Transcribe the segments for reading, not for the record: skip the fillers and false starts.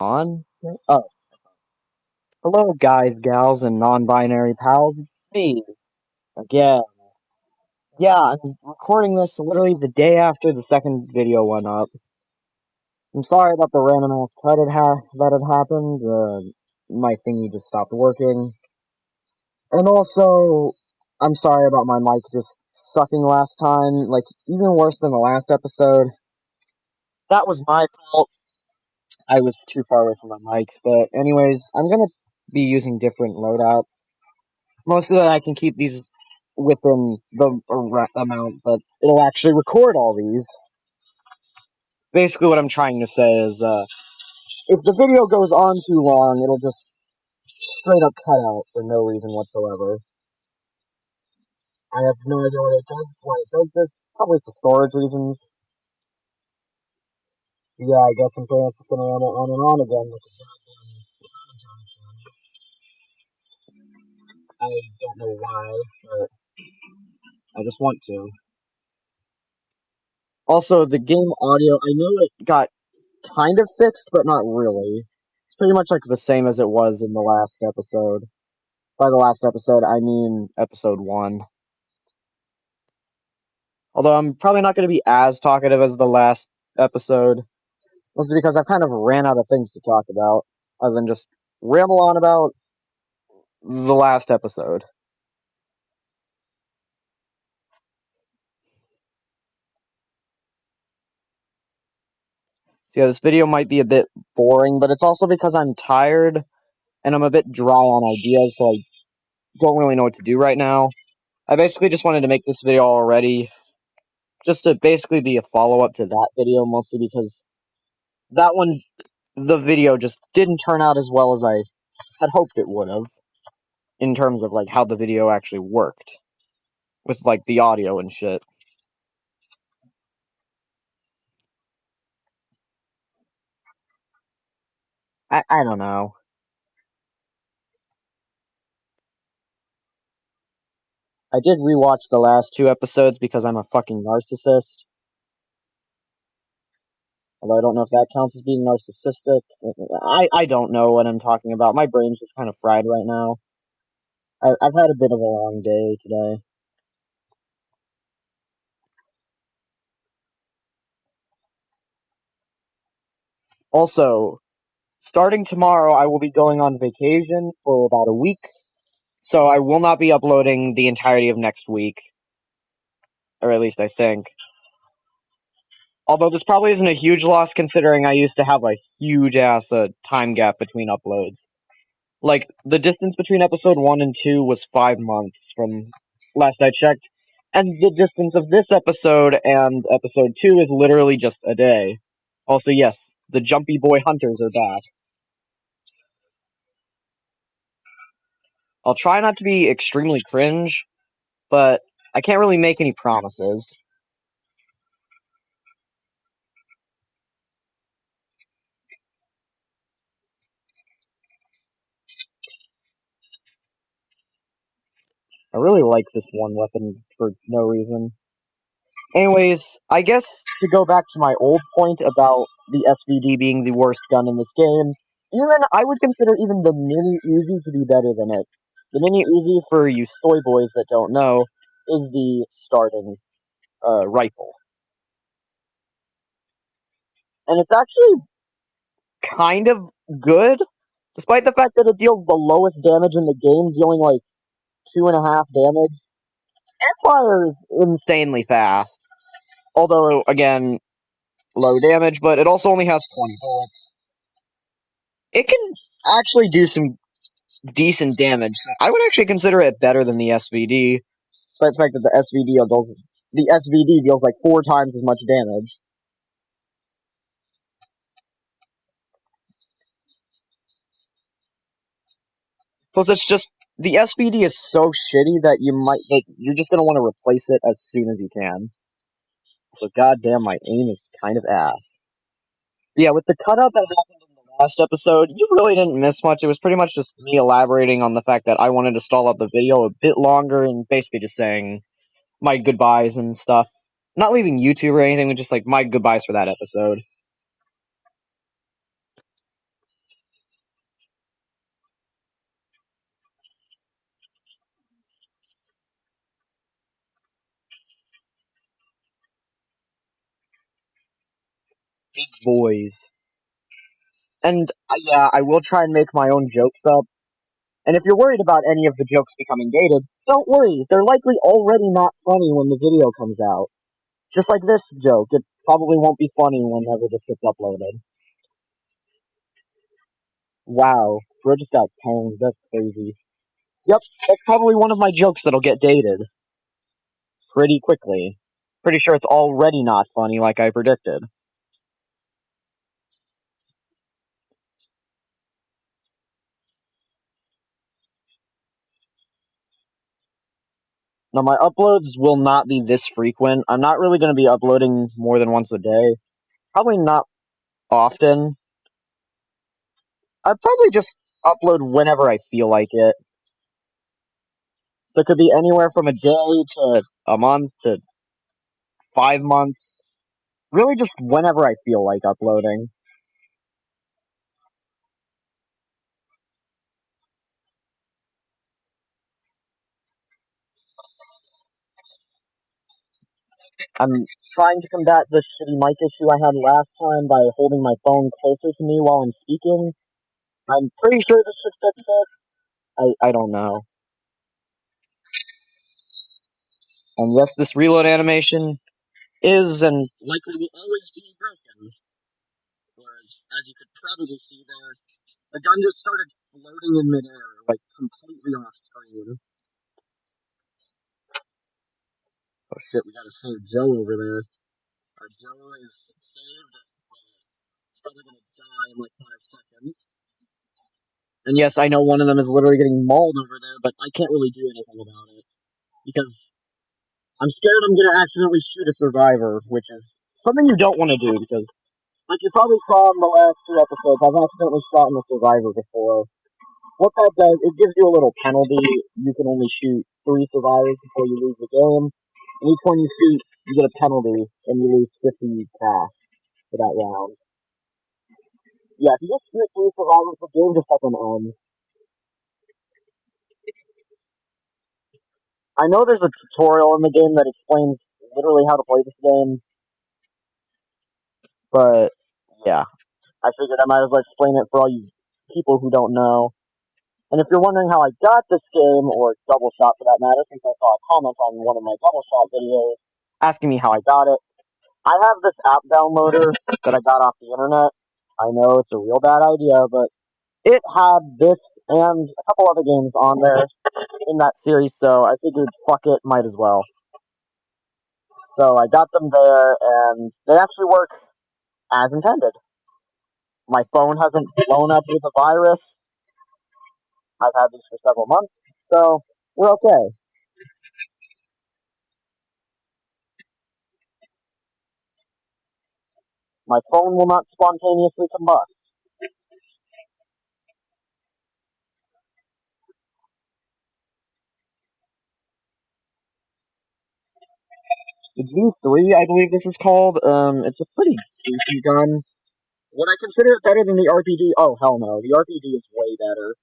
On? Oh, hello, guys, gals, and non-binary pals. It's me again. Yeah, I'm recording this literally the day after the second video went up. I'm sorry about the random ass cut that had happened. My thingy just stopped working, and also I'm sorry about my mic just sucking last time. Like even worse than the last episode. That was my fault. I was too far away from my mic. But anyways, I'm gonna be using different loadouts. Most of that I can keep these within the amount, but it'll actually record all these. Basically, what I'm trying to say is, if the video goes on too long, it'll just straight up cut out for no reason whatsoever. I have no idea why it does this. Probably for storage reasons. Yeah, I guess I'm pretty much just gonna run it on and on again with the I don't know why, but I just want to. Also, the game audio, I know it got kind of fixed, but not really. It's pretty much like the same as it was in the last episode. By the last episode, I mean episode 1. Although I'm probably not going to be as talkative as the last episode, mostly because I've kind of ran out of things to talk about, other than just ramble on about the last episode. So yeah, this video might be a bit boring, but it's also because I'm tired, and I'm a bit dry on ideas, so I don't really know what to do right now. I basically just wanted to make this video already, just to basically be a follow-up to that video, mostly because that one, the video just didn't turn out as well as I had hoped it would have, in terms of, like, how the video actually worked, with, like, the audio and shit. I don't know. I did rewatch the last 2 episodes because I'm a fucking narcissist. Although I don't know if that counts as being narcissistic. I don't know what I'm talking about. My brain's just kind of fried right now. I've had a bit of a long day today. Also, starting tomorrow, I will be going on vacation for about a week, so I will not be uploading the entirety of next week. Or at least I think. Although this probably isn't a huge loss considering I used to have a huge ass time gap between uploads. Like, the distance between episode 1 and 2 was 5 months from last I checked, and the distance of this episode and episode 2 is literally just a day. Also, yes, the Jumpy Boy Hunters are back. I'll try not to be extremely cringe, but I can't really make any promises. I really like this one weapon for no reason. Anyways, I guess to go back to my old point about the SVD being the worst gun in this game, even I would consider even the Mini Uzi to be better than it. The Mini Uzi, for you soy boys that don't know, is the starting rifle. And it's actually kind of good, despite the fact that it deals the lowest damage in the game, dealing like 2.5 damage. It fires insanely fast. Although, again, low damage, but it also only has 20 bullets. It can actually do some decent damage. I would actually consider it better than the SVD, despite the fact that the SVD deals like 4 times as much damage. Plus, it's just the SVD is so shitty that you're just gonna want to replace it as soon as you can. So, goddamn, my aim is kind of ass. Yeah, with the cutout that happened in the last episode, you really didn't miss much. It was pretty much just me elaborating on the fact that I wanted to stall out the video a bit longer and basically just saying my goodbyes and stuff. Not leaving YouTube or anything, but just like my goodbyes for that episode. big boys. And yeah, I will try and make my own jokes up. And if you're worried about any of the jokes becoming dated, don't worry. They're likely already not funny when the video comes out. Just like this joke, it probably won't be funny whenever this gets uploaded. Wow, bro just got pwned. That's crazy. Yep, that's probably one of my jokes that'll get dated pretty quickly. Pretty sure it's already not funny like I predicted. Now, my uploads will not be this frequent. I'm not really going to be uploading more than once a day. Probably not often. I'd probably just upload whenever I feel like it. So it could be anywhere from a day to a month to 5 months. Really just whenever I feel like uploading. I'm trying to combat the shitty mic issue I had last time by holding my phone closer to me while I'm speaking. I'm pretty sure this should fix it. I don't know. And yes, this reload animation is and likely will always be broken. Whereas, as you could probably see there, the gun just started floating in midair, like completely off screen. Oh shit, we gotta save Joe over there. Our Joe is saved, but he's probably gonna die in like 5 seconds. And yes, I know one of them is literally getting mauled over there, but I can't really do anything about it. Because I'm scared I'm gonna accidentally shoot a survivor, which is something you don't want to do, because, like you probably saw in the last 2 episodes, I've accidentally shot a survivor before. What that does, it gives you a little penalty. You can only shoot 3 survivors before you lose the game. And each one you shoot, you get a penalty, and you lose 50 cash for that round. Yeah, if you just shoot 3 survivors, the game just doesn't end. I know there's a tutorial in the game that explains literally how to play this game, but yeah, I figured I might as well explain it for all you people who don't know. And if you're wondering how I got this game, or Double Shot for that matter, since I saw a comment on one of my Double Shot videos asking me how I got it, I have this app downloader that I got off the internet. I know it's a real bad idea, but it had this and a couple other games on there in that series, so I figured, fuck it, might as well. So I got them there, and they actually work as intended. My phone hasn't blown up with a virus. I've had these for several months, so we're okay. My phone will not spontaneously combust. The G3, I believe this is called. It's a pretty decent gun. Would I consider it better than the RPG? Oh, hell no. The RPG is way better.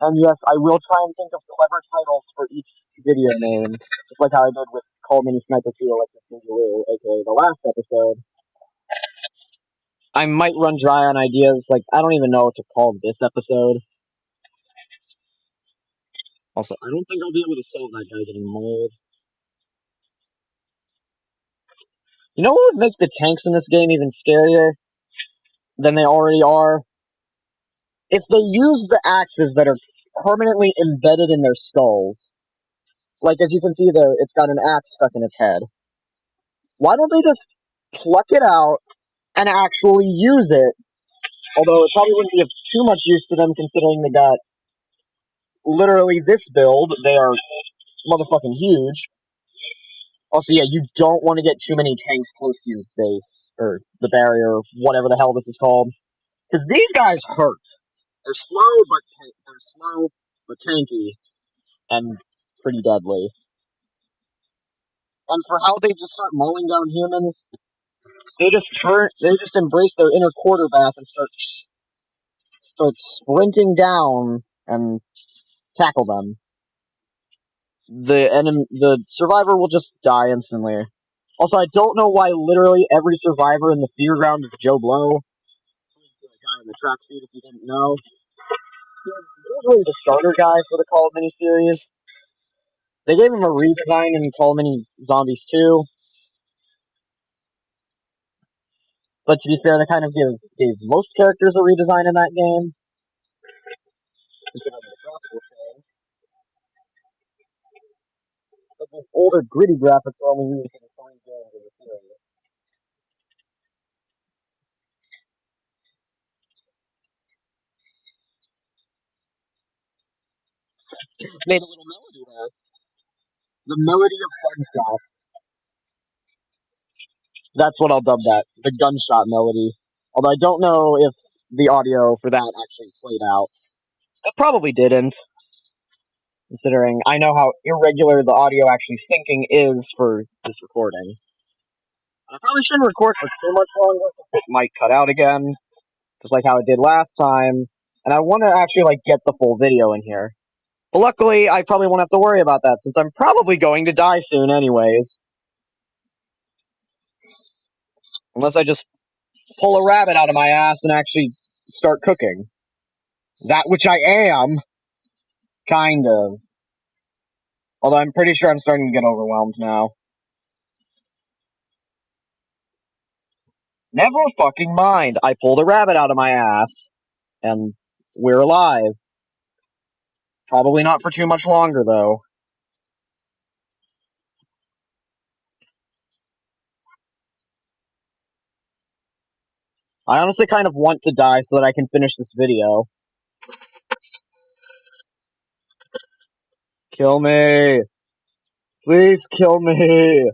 And yes, I will try and think of clever titles for each video name, just like how I did with Call Mini Sniper 2 Electric Boogaloo, aka the last episode. I might run dry on ideas, like, I don't even know what to call this episode. Also, I don't think I'll be able to solve that guy getting mauled. You know what would make the tanks in this game even scarier than they already are? If they use the axes that are permanently embedded in their skulls. Like, as you can see there, it's got an axe stuck in its head. Why don't they just pluck it out and actually use it? Although it probably wouldn't be of too much use to them, considering they got literally this build. They are motherfucking huge. Also, yeah, you don't want to get too many tanks close to your base, or the barrier, or whatever the hell this is called. Because these guys hurt. They're slow but tanky, and pretty deadly. And for how they just start mowing down humans, they just embrace their inner quarterback and start sprinting down, and tackle them. The survivor will just die instantly. Also, I don't know why literally every survivor in the fear ground is Joe Blow. The guy in the tracksuit, if you didn't know. He's usually the starter guy for the Call of miniseries. They gave him a redesign in Call of Mini Zombies 2. But to be fair, they kind of gave most characters a redesign in that game. Considering the graphical change. But the older, gritty graphics are only used in 3 games of the series. Made a little melody there. The melody of gunshot. That's what I'll dub that. The gunshot melody. Although I don't know if the audio for that actually played out. It probably didn't. Considering I know how irregular the audio actually syncing is for this recording. I probably shouldn't record for too much longer. It might cut out again. Just like how it did last time. And I want to actually get the full video in here. But luckily, I probably won't have to worry about that, since I'm probably going to die soon anyways. Unless I just pull a rabbit out of my ass and actually start cooking. That which I am. Kind of. Although I'm pretty sure I'm starting to get overwhelmed now. Never fucking mind. I pulled a rabbit out of my ass. And we're alive. Probably not for too much longer, though. I honestly kind of want to die so that I can finish this video. Kill me. Please kill me.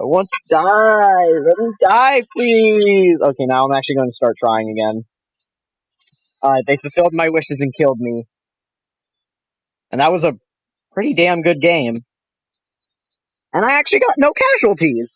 I want to die. Let me die, please. Okay, now I'm actually going to start trying again. Alright, they fulfilled my wishes and killed me. And that was a pretty damn good game. And I actually got no casualties.